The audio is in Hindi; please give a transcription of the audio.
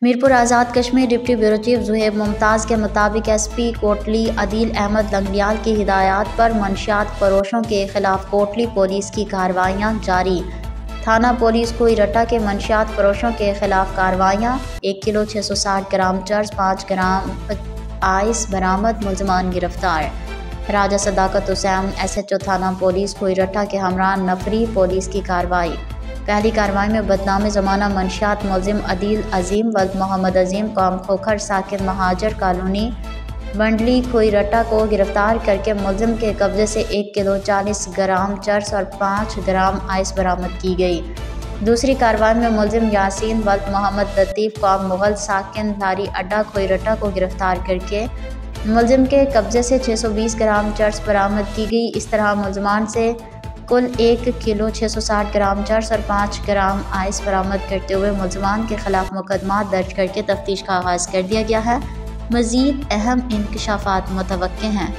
Mirpur Azad Kashmir deputy bureau chief Zuhaib Mumtaz के मुताबिक SP कोटली अदील अहमद लंगड़ियाल की हिदायत पर मंशियात फरोशों के खिलाफ कोटली पुलिस की कार्रवाइयाँ जारी। थाना पुलिस कोईरटा के मंशियात फरोशों के खिलाफ कार्रवाइयाँ। 1 किलो 660 ग्राम चर्स, 5 ग्राम आइस बरामद, मुलजमान गिरफ्तार। राजा सदाकत हुसैन SHO थाना पुलिस कोईरटा के हमरा नफरी पुलिस की कार्रवाई। पहली कार्रवाई में बदनाम ज़माना मंशियात मुलजिम अदील अजीम वल्द मोहम्मद अजीम कौम खोखर साकिन महाजर कॉलोनी बंडली कोईरटा को गिरफ्तार करके मुलजिम के कब्जे से 1 किलो 40 ग्राम चर्स और 5 ग्राम आइस बरामद की गई। दूसरी कार्रवाई में मुलजिम यासीन वल्द मोहम्मद लतीफ़ कौम मुगल साकिन लारी अड्डा कोईरटा को गिरफ्तार करके मुलजिम के कब्जे से 620 ग्राम चर्स बरामद की गई। इस तरह मुलजमान से कुल 1 किलो 660 ग्राम चर्स और 5 ग्राम आइस बरामद करते हुए मुलजमान के खिलाफ मुकदमा दर्ज करके तफ्तीश का आगाज़ कर दिया गया है। मज़ीद अहम इंकशाफात मुतवक्के हैं।